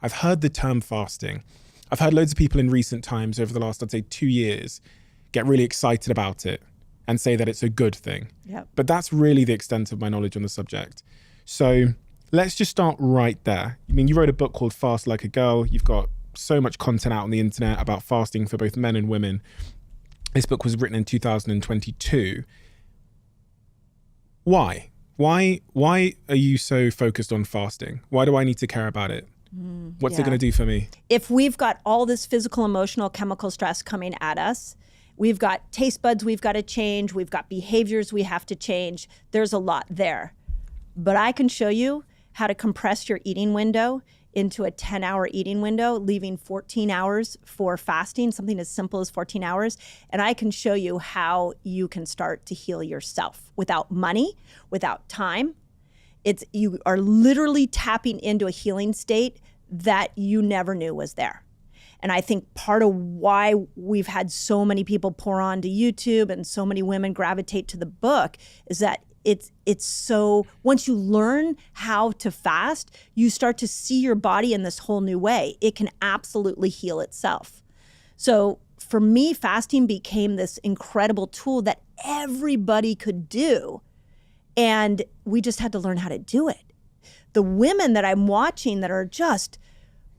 I've heard the term fasting. I've heard loads of people in recent times over the last, I'd say 2 years, get really excited about it and say that it's a good thing. Yep. But that's really the extent of my knowledge on the subject. So let's just start right there. I mean, you wrote a book called Fast Like a Girl. You've got so much content out on the internet about fasting for both men and women. This book was written in 2022. Why? Why are you so focused on fasting? Why do I need to care about it? What's it going to do for me? If we've got all this physical, emotional, chemical stress coming at us, we've got taste buds we've got to change, we've got behaviors we have to change, there's a lot there. But I can show you how to compress your eating window into a 10-hour eating window, leaving 14 hours for fasting, something as simple as 14 hours. And I can show you how you can start to heal yourself without money, without time. You are literally tapping into a healing state that you never knew was there. And I think part of why we've had so many people pour onto YouTube and so many women gravitate to the book is that it's so, once you learn how to fast, you start to see your body in this whole new way. It can absolutely heal itself. So for me, fasting became this incredible tool that everybody could do. And we just had to learn how to do it. The women that I'm watching that are just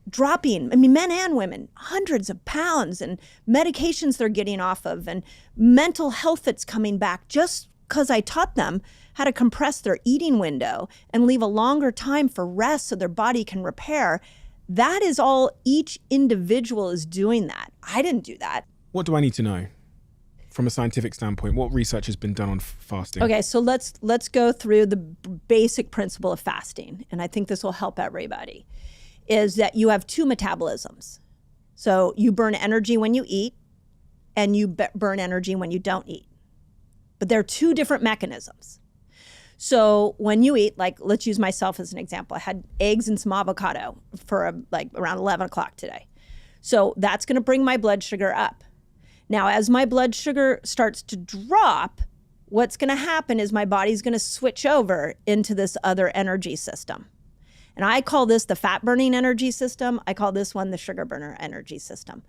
dropping, I mean, men and women, hundreds of pounds and medications they're getting off of and mental health that's coming back just because I taught them how to compress their eating window and leave a longer time for rest so their body can repair. That is all each individual is doing that. I didn't do that. What do I need to know from a scientific standpoint? What research has been done on fasting? Okay, so let's go through the basic principle of fasting, and I think this will help everybody, is that you have two metabolisms. So you burn energy when you eat, and you burn energy when you don't eat. But they're two different mechanisms. So when you eat, like, let's use myself as an example. I had eggs and some avocado for around 11 o'clock today. So that's going to bring my blood sugar up. Now, as my blood sugar starts to drop, what's going to happen is my body's going to switch over into this other energy system. And I call this the fat burning energy system. I call this one the sugar burner energy system.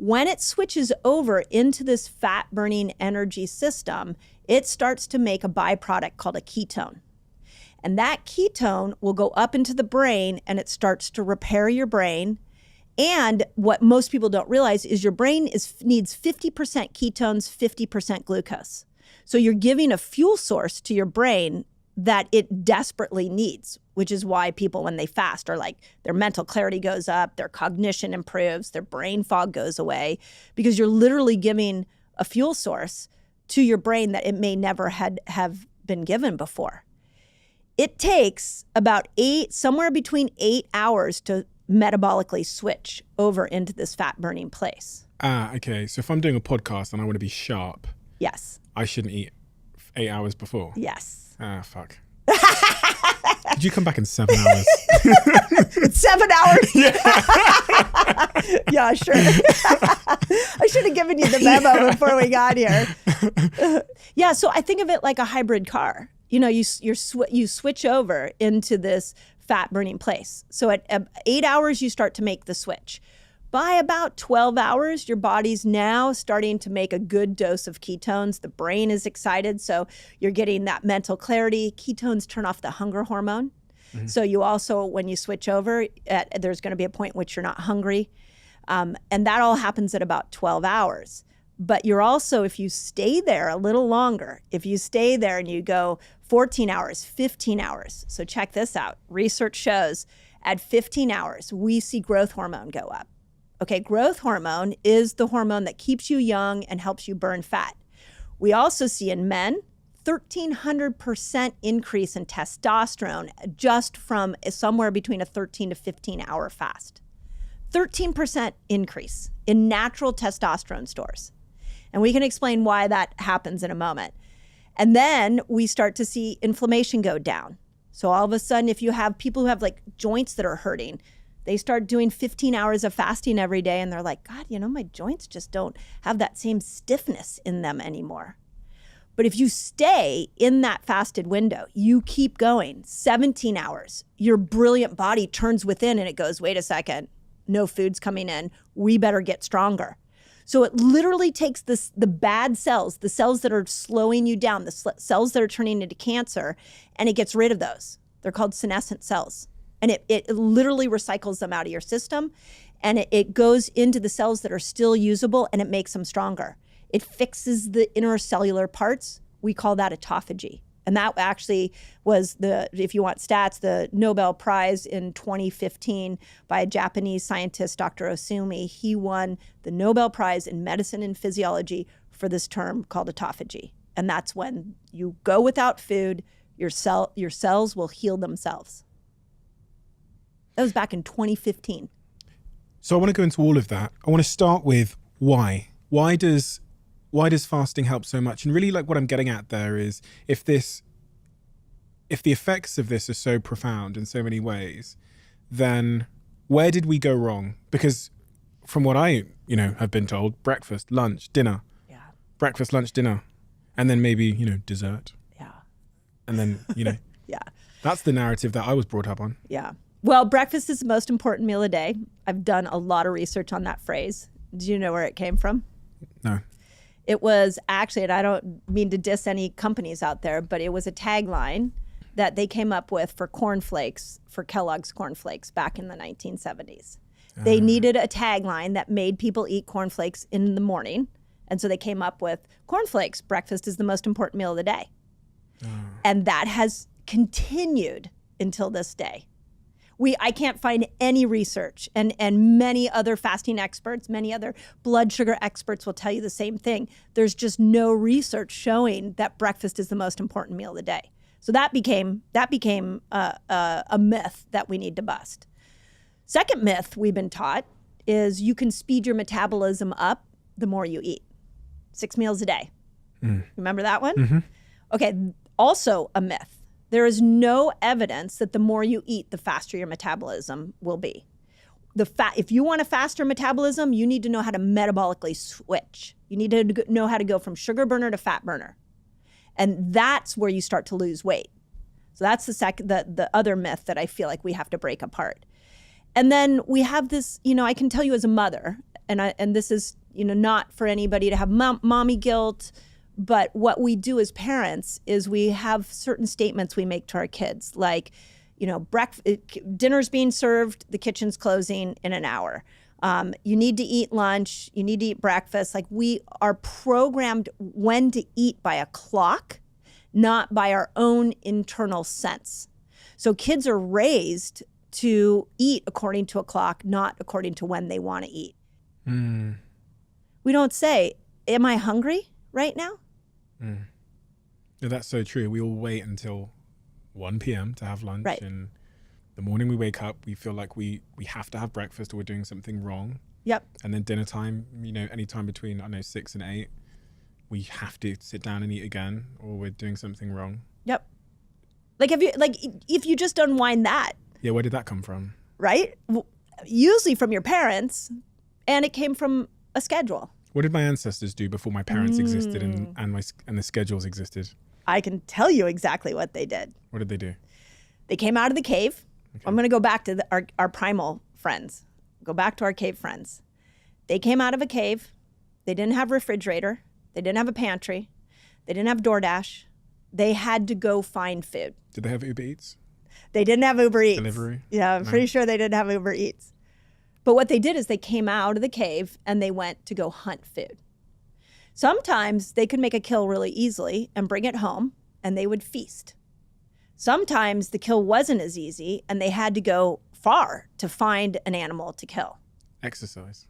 When it switches over into this fat burning energy system, it starts to make a byproduct called a ketone. And that ketone will go up into the brain and it starts to repair your brain. And what most people don't realize is your brain needs 50% ketones, 50% glucose. So you're giving a fuel source to your brain that it desperately needs, which is why people, when they fast, are like, their mental clarity goes up, their cognition improves, their brain fog goes away, because you're literally giving a fuel source to your brain that it may never have been given before. It takes about somewhere between 8 hours to metabolically switch over into this fat burning place. Okay. So if I'm doing a podcast and I want to be sharp, Yes. I shouldn't eat 8 hours before. Yes. Fuck. Did you come back in 7 hours? 7 hours? Yeah, sure. I should have given you the memo before we got here. Yeah, so I think of it like a hybrid car. You know, you switch over into this fat burning place. So at 8 hours, you start to make the switch. By about 12 hours, your body's now starting to make a good dose of ketones. The brain is excited, so you're getting that mental clarity. Ketones turn off the hunger hormone. Mm-hmm. So you also, when you switch over, there's going to be a point in which you're not hungry. And that all happens at about 12 hours. But you're also, if you stay there a little longer, if you stay there and you go 14 hours, 15 hours. So check this out. Research shows at 15 hours, we see growth hormone go up. Okay, growth hormone is the hormone that keeps you young and helps you burn fat. We also see in men 1,300% increase in testosterone just from somewhere between a 13 to 15 hour fast. 13% increase in natural testosterone stores. And we can explain why that happens in a moment. And then we start to see inflammation go down. So all of a sudden, if you have people who have like joints that are hurting, they start doing 15 hours of fasting every day and they're like, God, you know, my joints just don't have that same stiffness in them anymore. But if you stay in that fasted window, you keep going 17 hours, your brilliant body turns within and it goes, wait a second, no food's coming in. We better get stronger. So it literally takes the bad cells, the cells that are slowing you down, the cells that are turning into cancer, and it gets rid of those. They're called senescent cells. And it literally recycles them out of your system, and it goes into the cells that are still usable, and it makes them stronger. It fixes the intercellular parts. We call that autophagy. And that actually was if you want stats, the Nobel Prize in 2015 by a Japanese scientist, Dr. Osumi. He won the Nobel Prize in medicine and physiology for this term called autophagy. And that's when you go without food, your cells will heal themselves. That was back in 2015. So I want to go into all of that. I want to start with why. Why does fasting help so much? And really, like, what I'm getting at there is if the effects of this are so profound in so many ways, then where did we go wrong? Because from what I, have been told, breakfast, lunch, dinner. Yeah. Breakfast, lunch, dinner. And then maybe, dessert. Yeah. And then, Yeah. That's the narrative that I was brought up on. Yeah. Well, breakfast is the most important meal a day. I've done a lot of research on that phrase. Do you know where it came from? No. It was actually, and I don't mean to diss any companies out there, but it was a tagline that they came up with for cornflakes, for Kellogg's cornflakes back in the 1970s. They needed a tagline that made people eat cornflakes in the morning. And so they came up with cornflakes. Breakfast is the most important meal of the day. And that has continued until this day. I can't find any research, and many other fasting experts, many other blood sugar experts will tell you the same thing. There's just no research showing that breakfast is the most important meal of the day. So that became a myth that we need to bust. Second myth we've been taught is you can speed your metabolism up the more you eat. 6 meals a day. Remember that one? Mm-hmm. Okay, also a myth. There is no evidence that the more you eat, the faster your metabolism will be. If you want a faster metabolism, you need to know how to metabolically switch. You need to know how to go from sugar burner to fat burner. And that's where you start to lose weight. So that's the other myth that I feel like we have to break apart. And then we have this, I can tell you as a mother, and this is, not for anybody to have mommy guilt, but what we do as parents is we have certain statements we make to our kids, like, dinner's being served, the kitchen's closing in an hour. You need to eat lunch, you need to eat breakfast. Like, we are programmed when to eat by a clock, not by our own internal sense. So kids are raised to eat according to a clock, not according to when they want to eat. We don't say, am I hungry right now? No, that's so true. We all wait until 1 p.m. to have lunch. Right. And the morning we wake up, we feel like we have to have breakfast or we're doing something wrong. Yep. And then dinner time, any time between, 6 and 8, we have to sit down and eat again or we're doing something wrong. Yep. If you just unwind that. Yeah, where did that come from? Right? Usually from your parents, and it came from a schedule. What did my ancestors do before my parents existed and the schedules existed? I can tell you exactly what they did. What did they do? They came out of the cave. Okay. I'm going to go back to our primal friends. Go back to our cave friends. They came out of a cave. They didn't have a refrigerator. They didn't have a pantry. They didn't have DoorDash. They had to go find food. Did they have Uber Eats? They didn't have Uber Eats. Delivery? Yeah, I'm pretty sure they didn't have Uber Eats. But what they did is they came out of the cave and they went to go hunt food. Sometimes they could make a kill really easily and bring it home and they would feast. Sometimes the kill wasn't as easy and they had to go far to find an animal to kill. Exercise.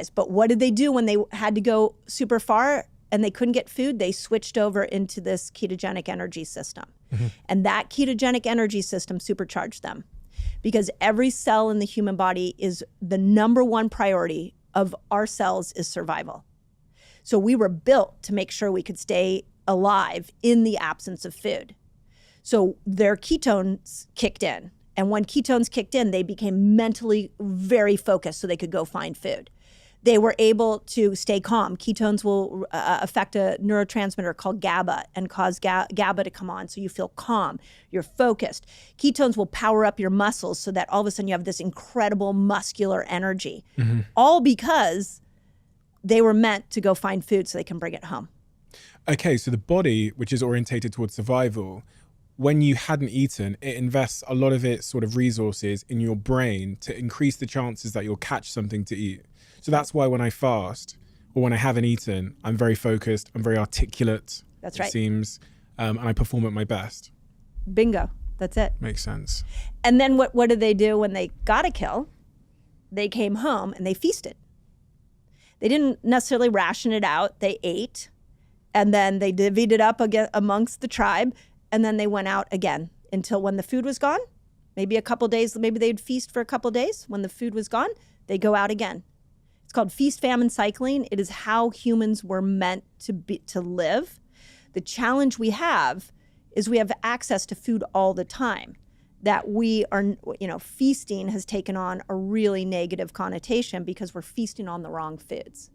But what did they do when they had to go super far and they couldn't get food? They switched over into this ketogenic energy system. Mm-hmm. And that ketogenic energy system supercharged them. Because every cell in the human body is the number one priority of our cells is survival. So we were built to make sure we could stay alive in the absence of food. So their ketones kicked in. And when ketones kicked in, they became mentally very focused so they could go find food. They were able to stay calm. Ketones will affect a neurotransmitter called GABA and cause GABA to come on, so you feel calm, you're focused. Ketones will power up your muscles so that all of a sudden you have this incredible muscular energy, all because they were meant to go find food so they can bring it home. Okay, so the body, which is orientated towards survival, when you hadn't eaten, it invests a lot of its sort of resources in your brain to increase the chances that you'll catch something to eat. So that's why when I fast or when I haven't eaten, I'm very focused, I'm very articulate. That's right. It seems, and I perform at my best. Bingo. That's it. Makes sense. And then what did they do when they got a kill? They came home and they feasted. They didn't necessarily ration it out. They ate, and then they divvied it up again amongst the tribe, and then they went out again until when the food was gone, maybe a couple days, maybe they'd feast for a couple days. When the food was gone, they go out again. It's called feast famine cycling. It is how humans were meant to live. The challenge we have is we have access to food all the time. That we are, feasting has taken on a really negative connotation because we're feasting on the wrong foods.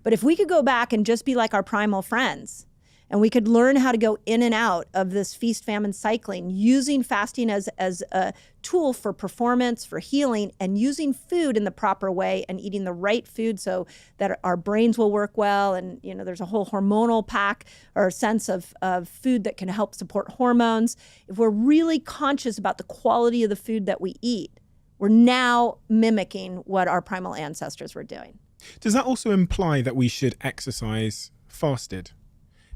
But if we could go back and just be like our primal friends, and we could learn how to go in and out of this feast famine cycling, using fasting as a tool for performance, for healing, and using food in the proper way and eating the right food so that our brains will work well. And there's a whole hormonal pack or sense of food that can help support hormones. If we're really conscious about the quality of the food that we eat, we're now mimicking what our primal ancestors were doing. Does that also imply that we should exercise fasted?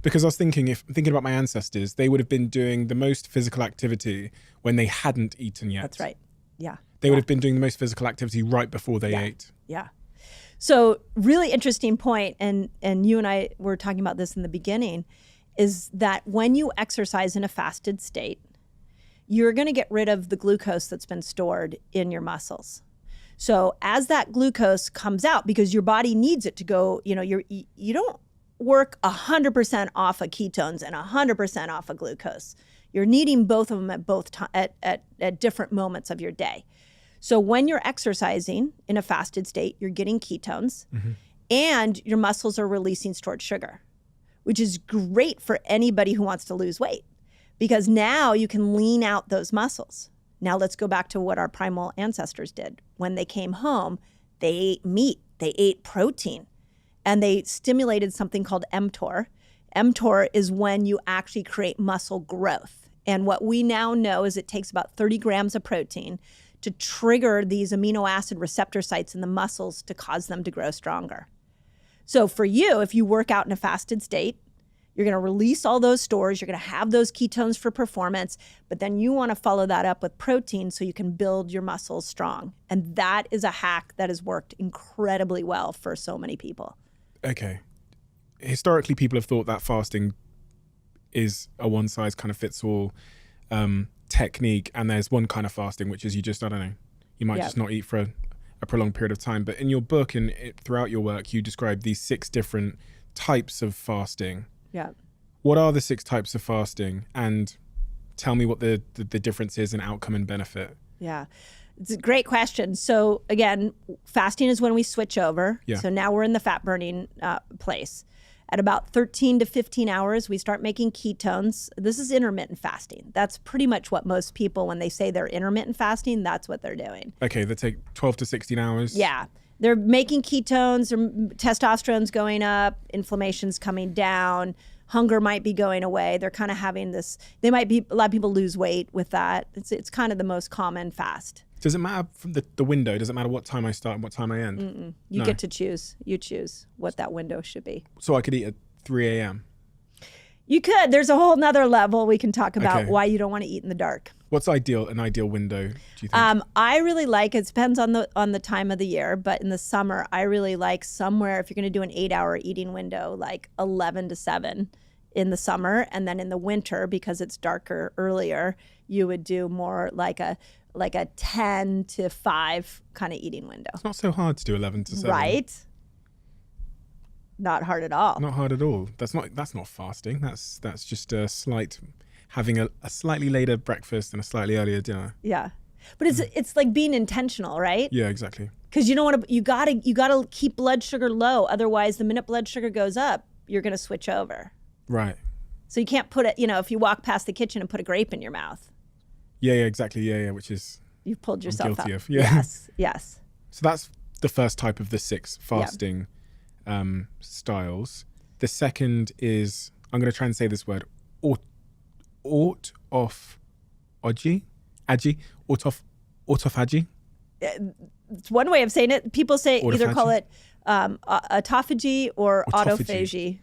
Because I was thinking about my ancestors, they would have been doing the most physical activity when they hadn't eaten yet. That's right. Yeah. They would have been doing the most physical activity right before they ate. Yeah. So really interesting point, and you and I were talking about this in the beginning, is that when you exercise in a fasted state, you're going to get rid of the glucose that's been stored in your muscles. So as that glucose comes out, because your body needs it to go, you don't work 100% off of ketones and 100% off of glucose. You're needing both of them at different moments of your day. So when you're exercising in a fasted state, you're getting ketones and your muscles are releasing stored sugar, which is great for anybody who wants to lose weight because now you can lean out those muscles. Now let's go back to what our primal ancestors did. When they came home, they ate meat, they ate protein, and they stimulated something called mTOR. mTOR is when you actually create muscle growth. And what we now know is it takes about 30 grams of protein to trigger these amino acid receptor sites in the muscles to cause them to grow stronger. So for you, if you work out in a fasted state, you're going to release all those stores. You're going to have those ketones for performance, but then you want to follow that up with protein so you can build your muscles strong. And that is a hack that has worked incredibly well for so many people. Okay. Historically, people have thought that fasting is a one-size-kind-of-fits-all technique, and there's one kind of fasting, which is you just, I don't know, you might just not eat for a prolonged period of time. But in your book and throughout your work, you describe these 6 different types of fasting. Yeah. What are the 6 types of fasting? And tell me what the difference is in outcome and benefit. Yeah. It's a great question. So again, fasting is when we switch over. Yeah. So now we're in the fat burning place. At about 13 to 15 hours, we start making ketones. This is intermittent fasting. That's pretty much what most people, when they say they're intermittent fasting, that's what they're doing. Okay, they take 12 to 16 hours. Yeah. They're making ketones, their testosterone's going up, inflammation's coming down, hunger might be going away. They're kind of having this, a lot of people lose weight with that. It's kind of the most common fast. Does it matter from the window? Does it matter what time I start and what time I end? Mm-mm. You get to choose. You choose what that window should be. So I could eat at 3 a.m.? You could. There's a whole nother level we can talk about why you don't want to eat in the dark. What's an ideal window, do you think? I really like, it depends on the time of the year, but in the summer, I really like somewhere, if you're going to do an 8-hour eating window, like 11 to 7 in the summer. And then in the winter, because it's darker earlier, you would do more like a 10 to 5 kind of eating window. It's not so hard to do 11 to 7. Right? Not hard at all. Not hard at all. That's not fasting. That's just having a slightly later breakfast and a slightly earlier dinner. Yeah. But it's like being intentional, right? Yeah, exactly. Because you don't want to. You gotta keep blood sugar low. Otherwise, the minute blood sugar goes up, you're gonna switch over. Right. So you can't put it. If you walk past the kitchen and put a grape in your mouth, Yeah, exactly. Yeah, which is you've pulled yourself guilty up. of. Yeah. Yes. So that's the first type of the 6 fasting styles. The second is, I'm going to try and say this word, autophagy. It's one way of saying it. People say either call it autophagy or autophagy.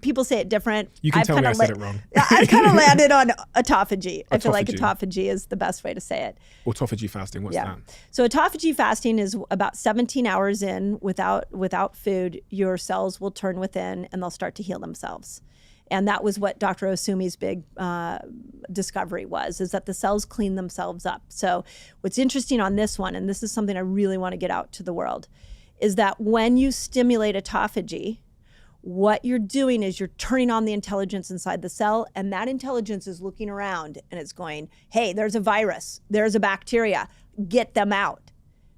People say it different. You can tell me I said it wrong. I kind of landed on autophagy. I feel like autophagy is the best way to say it. Autophagy fasting, what's that? So autophagy fasting is about 17 hours in without food. Your cells will turn within and they'll start to heal themselves. And that was what Dr. Osumi's big discovery is that the cells clean themselves up. So what's interesting on this one, and this is something I really want to get out to the world, is that when you stimulate autophagy, what you're doing is you're turning on the intelligence inside the cell, and that intelligence is looking around and it's going, hey, there's a virus, there's a bacteria, get them out.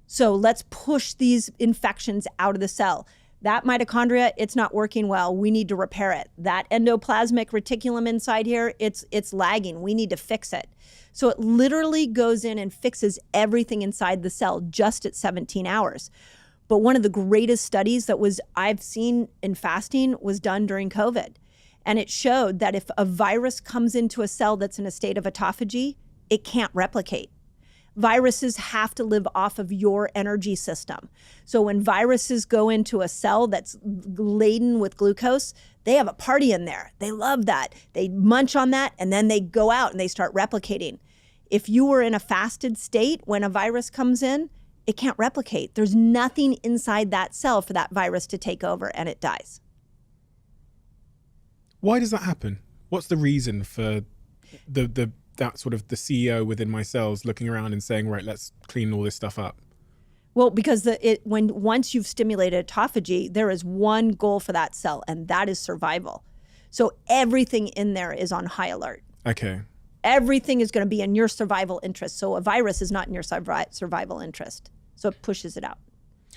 So let's push these infections out of the cell. That mitochondria, it's not working well. We need to repair it. That endoplasmic reticulum inside here, it's lagging. We need to fix it. So it literally goes in and fixes everything inside the cell just at 17 hours. But one of the greatest studies that I've seen in fasting was done during COVID. And it showed that if a virus comes into a cell that's in a state of autophagy, it can't replicate. Viruses have to live off of your energy system. So when viruses go into a cell that's laden with glucose, they have a party in there. They love that. They munch on that and then they go out and they start replicating. If you were in a fasted state when a virus comes in, it can't replicate. There's nothing inside that cell for that virus to take over and it dies. Why does that happen? What's the reason for that sort of the CEO within my cells looking around and saying, right, let's clean all this stuff up? Well, because once you've stimulated autophagy, there is one goal for that cell, and that is survival. So everything in there is on high alert. Okay. Everything is going to be in your survival interest. So a virus is not in your survival interest. So it pushes it out.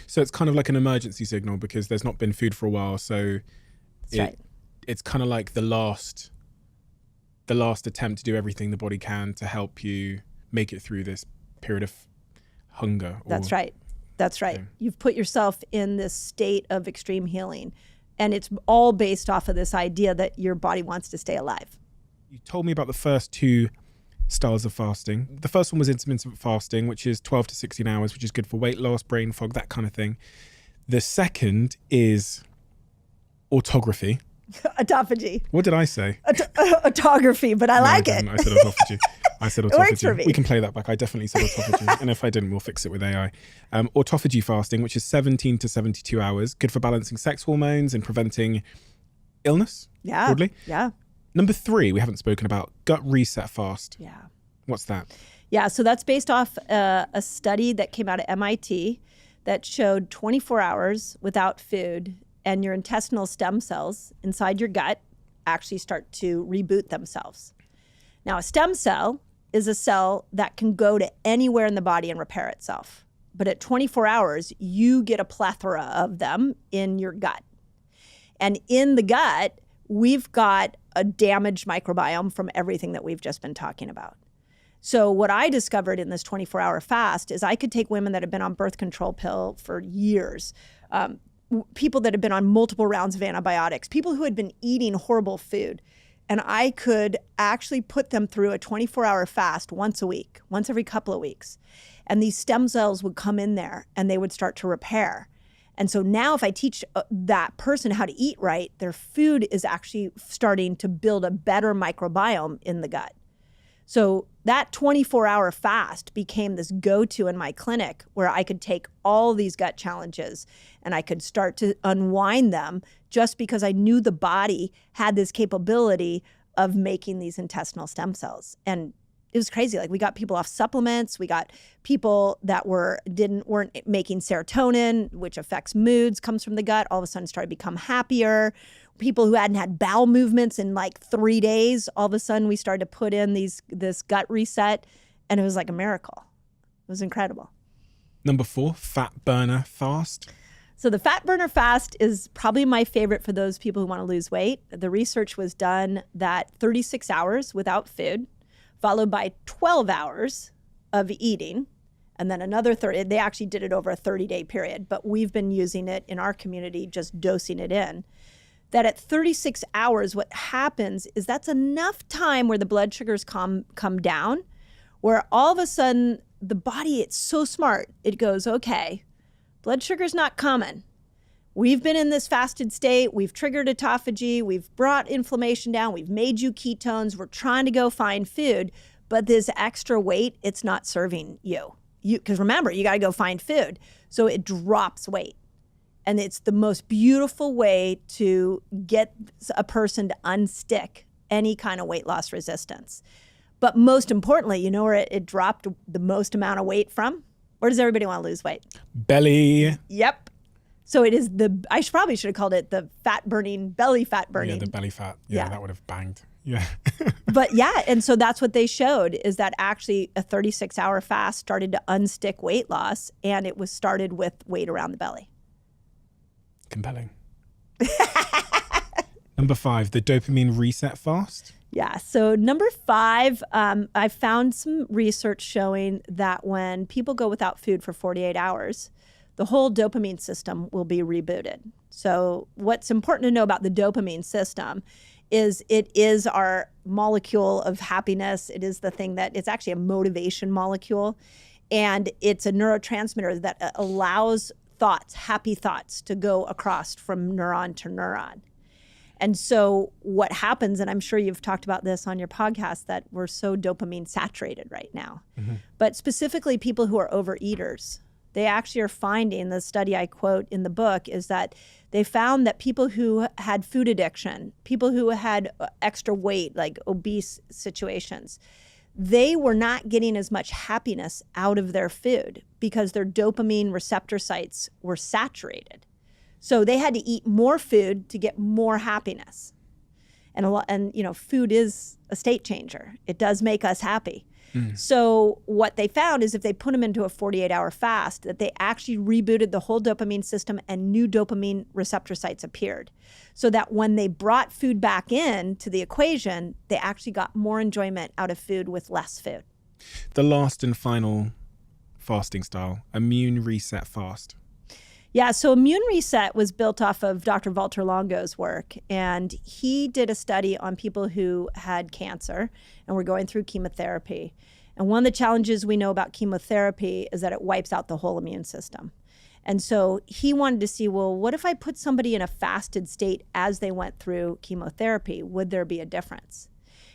So it's kind of like an emergency signal because there's not been food for a while. So it's kind of like the last attempt to do everything the body can to help you make it through this period of hunger. That's right. Okay. You've put yourself in this state of extreme healing. And it's all based off of this idea that your body wants to stay alive. You told me about the first 2 styles of fasting. The first one was intermittent fasting, which is 12 to 16 hours, which is good for weight loss, brain fog, that kind of thing. The second is autography. Autophagy. What did I say? Autography, but I like it. I said autophagy. It works for me. We can play that back. I definitely said autophagy. And if I didn't, we'll fix it with AI. Autophagy fasting, which is 17 to 72 hours, good for balancing sex hormones and preventing illness. Yeah. Broadly. Yeah. Number 3, we haven't spoken about, gut reset fast. Yeah. What's that? Yeah, so that's based off a study that came out of MIT that showed 24 hours without food and your intestinal stem cells inside your gut actually start to reboot themselves. Now, a stem cell is a cell that can go to anywhere in the body and repair itself. But at 24 hours, you get a plethora of them in your gut. And in the gut, we've got a damaged microbiome from everything that we've just been talking about. So what I discovered in this 24-hour fast is I could take women that have been on birth control pill for years, people that have been on multiple rounds of antibiotics, people who had been eating horrible food, and I could actually put them through a 24-hour fast once a week, once every couple of weeks. And these stem cells would come in there and they would start to repair. And so now if I teach that person how to eat right, their food is actually starting to build a better microbiome in the gut. So that 24-hour fast became this go-to in my clinic where I could take all these gut challenges and I could start to unwind them just because I knew the body had this capability of making these intestinal stem cells. And it was crazy. Like, we got people off supplements. We got people that weren't making serotonin, which affects moods, comes from the gut. All of a sudden started to become happier. People who hadn't had bowel movements in like 3 days, all of a sudden we started to put in this gut reset, And it was like a miracle. It was incredible. Number 4, fat burner fast. So the fat burner fast is probably my favorite for those people who want to lose weight. The research was done that 36 hours without food, followed by 12 hours of eating, and then another 30. They actually did it over a 30-day period, but we've been using it in our community, just dosing it in. That at 36 hours, what happens is that's enough time where the blood sugars come down, where all of a sudden the body, it's so smart. It goes, okay, blood sugar's not coming. We've been in this fasted state. We've triggered autophagy. We've brought inflammation down. We've made you ketones. We're trying to go find food, but this extra weight, it's not serving you. Because remember, you got to go find food. So it drops weight. And it's the most beautiful way to get a person to unstick any kind of weight loss resistance. But most importantly, you know where it dropped the most amount of weight from? Where does everybody want to lose weight? Belly. Yep. So it is probably should have called it the belly fat burning. Yeah, the belly fat. Yeah, that would have banged. Yeah. But yeah, and so that's what they showed, is that actually a 36-hour fast started to unstick weight loss, and it was started with weight around the belly. Compelling. Number 5, the dopamine reset fast. Yeah. So number 5, I found some research showing that when people go without food for 48 hours, the whole dopamine system will be rebooted. So what's important to know about the dopamine system is it is our molecule of happiness. It is the thing that it's actually a motivation molecule. And it's a neurotransmitter that allows happy thoughts to go across from neuron to neuron. And so what happens, and I'm sure you've talked about this on your podcast, that we're so dopamine saturated right now. Mm-hmm. But specifically people who are overeaters, they actually are finding, the study I quote in the book is that they found that people who had food addiction, people who had extra weight, like obese situations, they were not getting as much happiness out of their food because their dopamine receptor sites were saturated. So they had to eat more food to get more happiness. And food is a state changer. It does make us happy. Mm. So what they found is if they put them into a 48-hour fast, that they actually rebooted the whole dopamine system and new dopamine receptor sites appeared. So that when they brought food back in to the equation, they actually got more enjoyment out of food with less food. The last and final fasting style, immune reset fast. Yeah, so immune reset was built off of Dr. Walter Longo's work, and he did a study on people who had cancer and were going through chemotherapy. And one of the challenges we know about chemotherapy is that it wipes out the whole immune system. And so he wanted to see, well, what if I put somebody in a fasted state as they went through chemotherapy? Would there be a difference?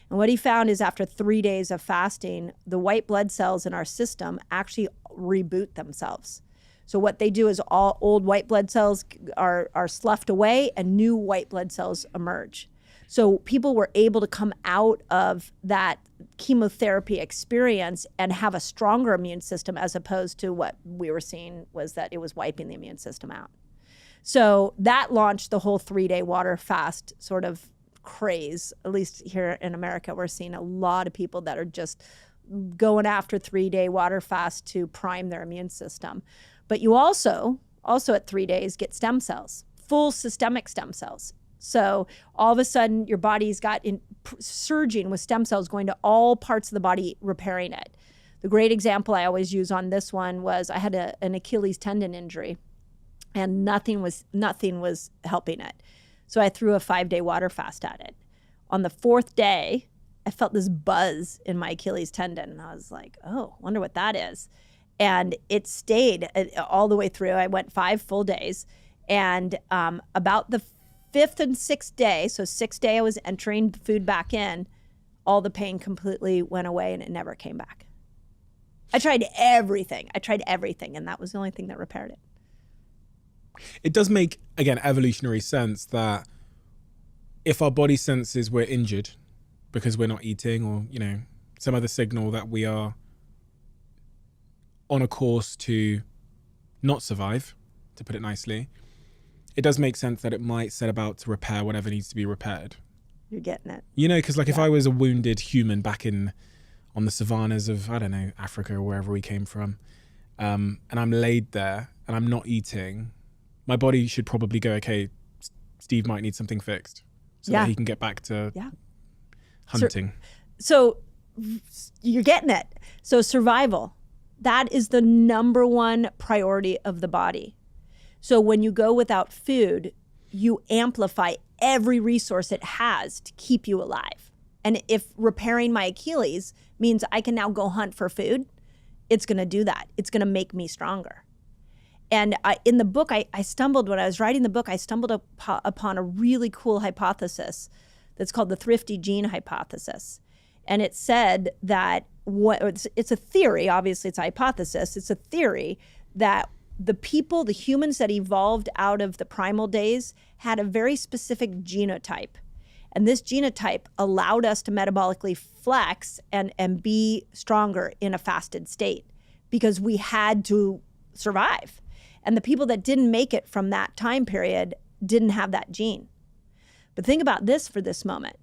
And what he found is after 3 days of fasting, the white blood cells in our system actually reboot themselves. So what they do is all old white blood cells are sloughed away and new white blood cells emerge. So people were able to come out of that chemotherapy experience and have a stronger immune system, as opposed to what we were seeing was that it was wiping the immune system out. So that launched the whole 3-day water fast sort of craze. At least here in America, we're seeing a lot of people that are just going after 3-day water fast to prime their immune system. But you also at 3 days get stem cells, full systemic stem cells. So all of a sudden your body's got surging with stem cells going to all parts of the body, repairing it. The great example I always use on this one was I had an Achilles tendon injury and nothing was helping it. So I threw a 5-day water fast at it. On the 4th day, I felt this buzz in my Achilles tendon and I was like, oh, wonder what that is. And it stayed all the way through. I went 5 full days. And about the 5th and 6th day, so 6th day I was entering food back in, all the pain completely went away and it never came back. I tried everything, and that was the only thing that repaired it. It does make, again, evolutionary sense that if our body senses we're injured because we're not eating or, some other signal that we are on a course to not survive, to put it nicely, it does make sense that it might set about to repair whatever needs to be repaired. You're getting it. Because if I was a wounded human back on the savannas of, I don't know, Africa or wherever we came from, and I'm laid there and I'm not eating, my body should probably go, okay, Steve might need something fixed so that he can get back to hunting. So you're getting it. So survival, that is the number one priority of the body. So when you go without food, you amplify every resource it has to keep you alive. And if repairing my Achilles means I can now go hunt for food, it's going to do that. It's going to make me stronger. And in the book, when I was writing the book, I stumbled upon a really cool hypothesis that's called the thrifty gene hypothesis. And it said that, it's a theory, obviously it's a hypothesis, it's a theory that the humans that evolved out of the primal days had a very specific genotype. And this genotype allowed us to metabolically flex and be stronger in a fasted state because we had to survive. And the people that didn't make it from that time period didn't have that gene. But think about this for this moment.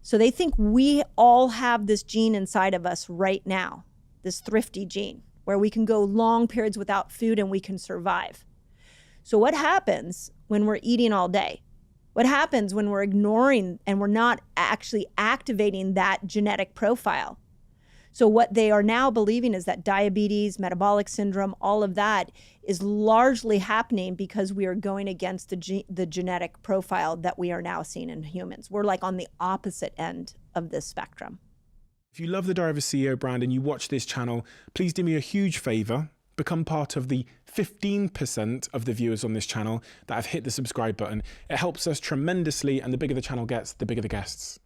So they think we all have this gene inside of us right now, this thrifty gene, where we can go long periods without food and we can survive. So what happens when we're eating all day? What happens when we're ignoring and we're not actually activating that genetic profile? So what they are now believing is that diabetes, metabolic syndrome, all of that is largely happening because we are going against the genetic profile that we are now seeing in humans. We're like on the opposite end of this spectrum. If you love the Diary of a CEO brand and you watch this channel, please do me a huge favor. Become part of the 15% of the viewers on this channel that have hit the subscribe button. It helps us tremendously, and the bigger the channel gets, the bigger the guests.